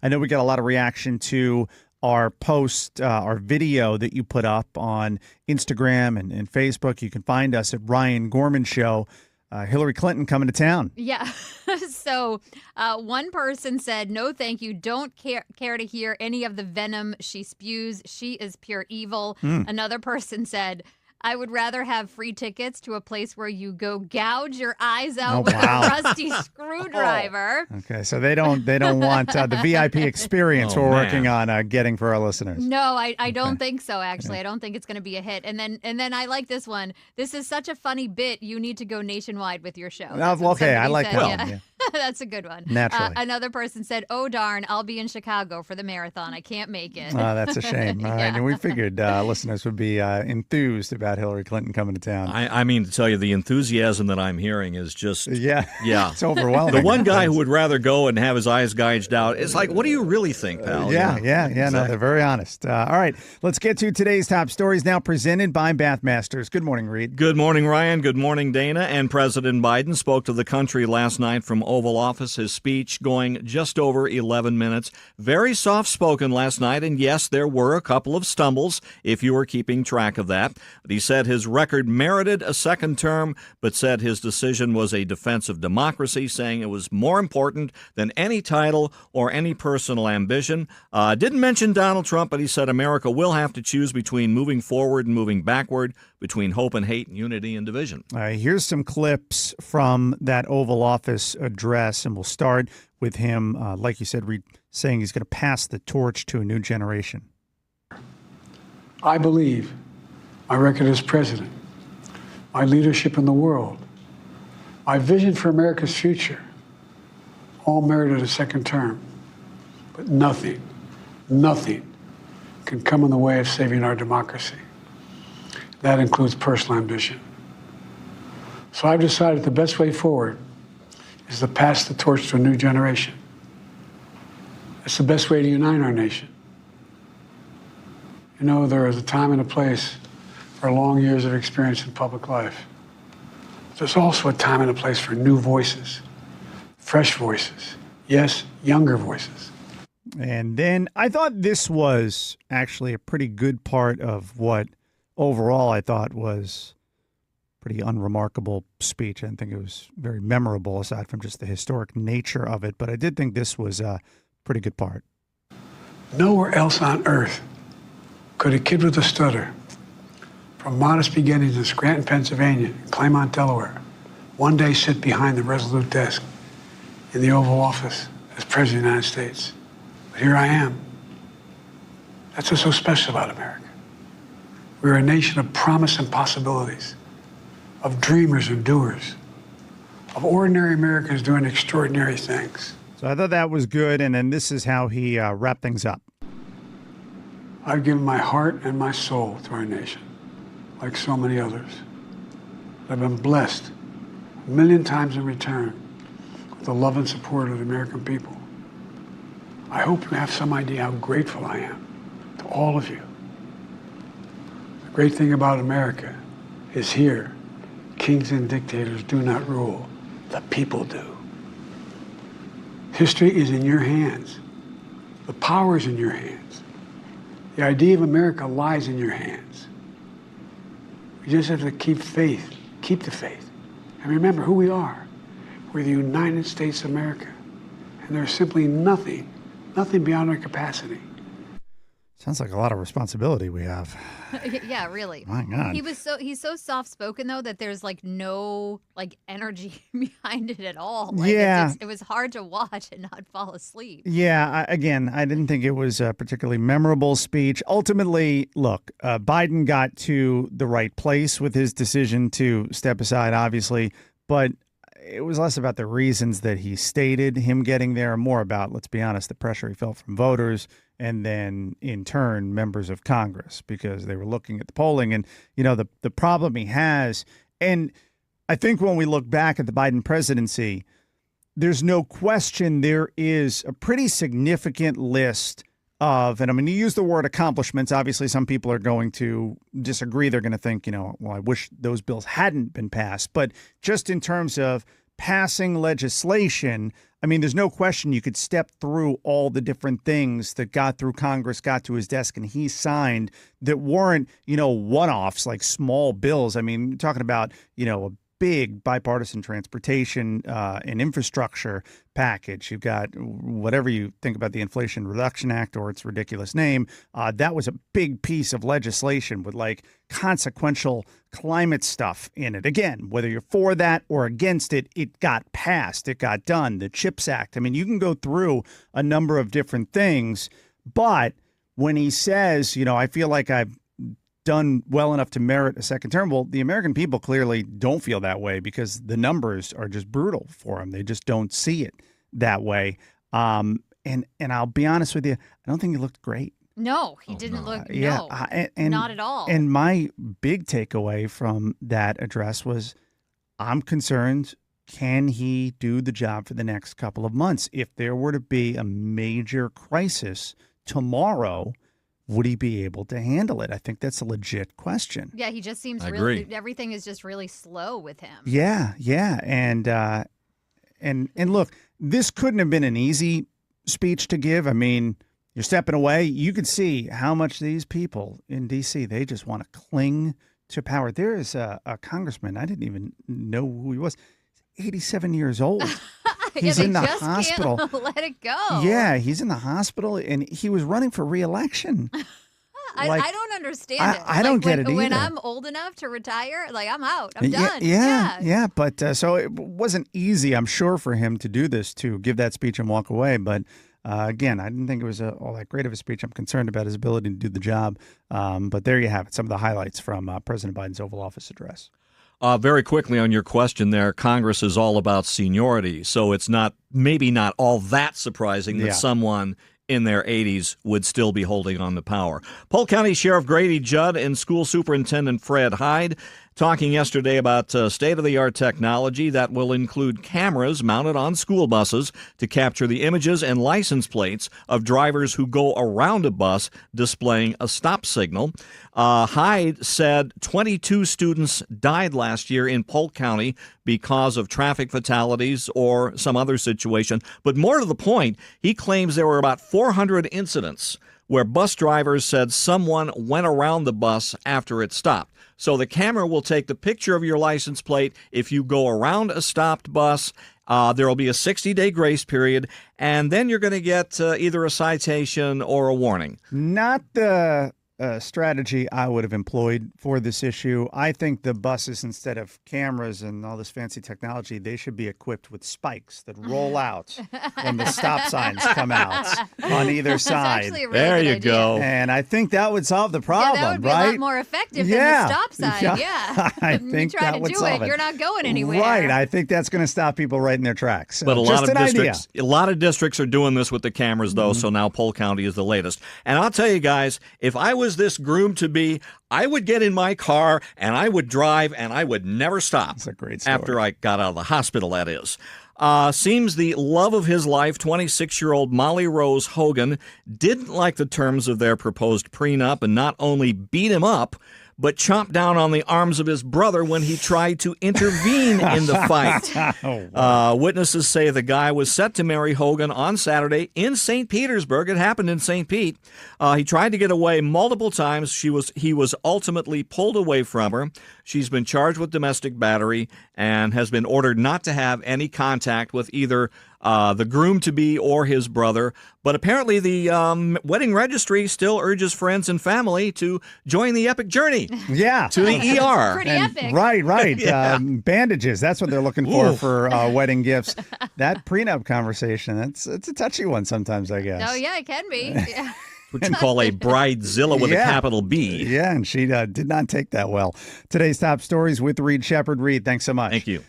I know we got a lot of reaction to our post, our video that you put up on Instagram and Facebook. You can find us at Ryan Gorman Show. Hillary Clinton coming to town. Yeah. So one person said, no, thank you. Don't care to hear any of the venom she spews. She is pure evil. Another person said, I would rather have free tickets to a place where you go gouge your eyes out with a rusty screwdriver. Okay, so they don't want the VIP experience we're working on getting for our listeners. No, I don't think so, actually. I don't think it's going to be a hit. And then I like this one. This is such a funny bit. You need to go nationwide with your show. Okay, I like that one. Yeah. That's a good one. Naturally. Another person said, oh, darn, I'll be in Chicago for the marathon. I can't make it. Oh, that's a shame. All right. And we figured listeners would be enthused about Hillary Clinton coming to town. I mean, to tell you, the enthusiasm that I'm hearing is just... Yeah. It's overwhelming. The one guy who would rather go and have his eyes gouged out, it's like, what do you really think, pal? Yeah. Exactly. No, they're very honest. All right. Let's get to today's top stories now presented by Bathmasters. Good morning, Reed. Good morning, Ryan. Good morning, Dana. And President Biden spoke to the country last night from Oval Office. His speech going just over 11 minutes. Very soft-spoken last night, and yes, there were a couple of stumbles, if you were keeping track of that. But he said his record merited a second term, but said his decision was a defense of democracy, saying it was more important than any title or any personal ambition. Didn't mention Donald Trump, but he said America will have to choose between moving forward and moving backward, between hope and hate, and unity and division. Here's some clips from that Oval Office address, and we'll start with him, like you said, saying he's going to pass the torch to a new generation. I believe my record as president, my leadership in the world, my vision for America's future, all merited a second term. But nothing can come in the way of saving our democracy. That includes personal ambition. So I've decided the best way forward is to pass the torch to a new generation. It's the best way to unite our nation. You know, there is a time and a place for long years of experience in public life. There's also a time and a place for new voices, fresh voices, yes, younger voices. And then I thought this was actually a pretty good part of what overall I thought was pretty unremarkable speech. I didn't think it was very memorable aside from just the historic nature of it, but I did think this was a pretty good part. Nowhere else on earth could a kid with a stutter from modest beginnings in Scranton, Pennsylvania, and Claymont, Delaware, one day sit behind the resolute desk in the Oval Office as President of the United States. But here I am. That's what's so special about America. We're a nation of promise and possibilities, of dreamers and doers, of ordinary Americans doing extraordinary things. So I thought that was good, and then this is how he wrapped things up. I've given my heart and my soul to our nation, like so many others. I've been blessed a million times in return with the love and support of the American people. I hope you have some idea how grateful I am to all of you. The great thing about America is here, kings and dictators do not rule, the people do. History is in your hands. The power is in your hands. The idea of America lies in your hands. We just have to keep faith, keep the faith. And remember who we are. We're the United States of America. And there's simply nothing beyond our capacity. Sounds like a lot of responsibility we have. Yeah, really. My God. He's so soft spoken though that there's like no energy behind it at all. It was hard to watch and not fall asleep. Yeah, I didn't think it was a particularly memorable speech. Ultimately, look, Biden got to the right place with his decision to step aside, obviously, but it was less about the reasons that he stated him getting there, more about, let's be honest, the pressure he felt from voters and then, in turn, members of Congress, because they were looking at the polling. And, the problem he has, and I think when we look back at the Biden presidency, there's no question there is a pretty significant list of, and I mean, you use the word accomplishments. Obviously, some people are going to disagree. They're going to think, well, I wish those bills hadn't been passed. But just in terms of passing legislation, I mean, there's no question you could step through all the different things that got through Congress, got to his desk, and he signed that weren't, one-offs like small bills. I mean, you're talking about, a big bipartisan transportation and infrastructure package. You've got whatever you think about the Inflation Reduction Act or its ridiculous name. That was a big piece of legislation with like consequential climate stuff in it. Again, whether you're for that or against it, it got passed. It got done. The CHIPS Act. I mean, you can go through a number of different things, but when he says, I feel like I've done well enough to merit a second term. Well, the American people clearly don't feel that way because the numbers are just brutal for them. They just don't see it that way. And I'll be honest with you, I don't think he looked great. No, he didn't look. Not at all. And my big takeaway from that address was, I'm concerned. Can he do the job for the next couple of months? If there were to be a major crisis tomorrow, would he be able to handle it? I think that's a legit question. Yeah, he just seems everything is just really slow with him. Yeah. And look, this couldn't have been an easy speech to give. I mean, you're stepping away. You could see how much these people in D.C., they just want to cling to power. There is a congressman, I didn't even know who he was, 87 years old. He's in the hospital. Can't let it go. Yeah, he's in the hospital, and he was running for re-election. I don't understand it. I don't get it either. When I'm old enough to retire, I'm out. I'm done. Yeah. But so it wasn't easy, I'm sure, for him to do this, to give that speech and walk away. But again, I didn't think it was all that great of a speech. I'm concerned about his ability to do the job. But there you have it, some of the highlights from President Biden's Oval Office address. Very quickly on your question there, Congress is all about seniority, so it's maybe not all that surprising that someone in their 80s would still be holding on to power. Polk County Sheriff Grady Judd and School Superintendent Fred Hyde talking yesterday about state-of-the-art technology that will include cameras mounted on school buses to capture the images and license plates of drivers who go around a bus displaying a stop signal. Hyde said 22 students died last year in Polk County because of traffic fatalities or some other situation. But more to the point, he claims there were about 400 incidents where bus drivers said someone went around the bus after it stopped. So the camera will take the picture of your license plate. If you go around a stopped bus, there will be a 60-day grace period, and then you're going to get either a citation or a warning. Not the strategy I would have employed for this issue. I think the buses, instead of cameras and all this fancy technology, they should be equipped with spikes that roll out when the stop signs come out on either side. That's actually a really there good you idea. go. And I think that would solve the problem, that would be right? a lot more effective than the stop sign. Yeah. I think you try that to would do solve it, you're not going anywhere. Right. I think that's going to stop people right in their tracks. But a just lot of districts are doing this with the cameras, though, so now Polk County is the latest. And I'll tell you guys, if I was this groomed to be, I would get in my car and I would drive and I would never stop. That's a great story. After I got out of the hospital, that is. Seems the love of his life, 26-year-old Molly Rose Hogan, didn't like the terms of their proposed prenup and not only beat him up, but chomped down on the arms of his brother when he tried to intervene in the fight. Witnesses say the guy was set to marry Hogan on Saturday in St. Petersburg. It happened in St. Pete. He tried to get away multiple times. He was ultimately pulled away from her. She's been charged with domestic battery and has been ordered not to have any contact with either the groom-to-be or his brother. But apparently the wedding registry still urges friends and family to join the epic journey. Yeah. To the ER. Pretty epic. Right. Yeah. Bandages, that's what they're looking for wedding gifts. That prenup conversation, it's a touchy one sometimes, I guess. Oh, yeah, it can be. Yeah. What you call a bridezilla with a capital B. Yeah, and she did not take that well. Today's top stories with Reed Shepard. Reed, thanks so much. Thank you.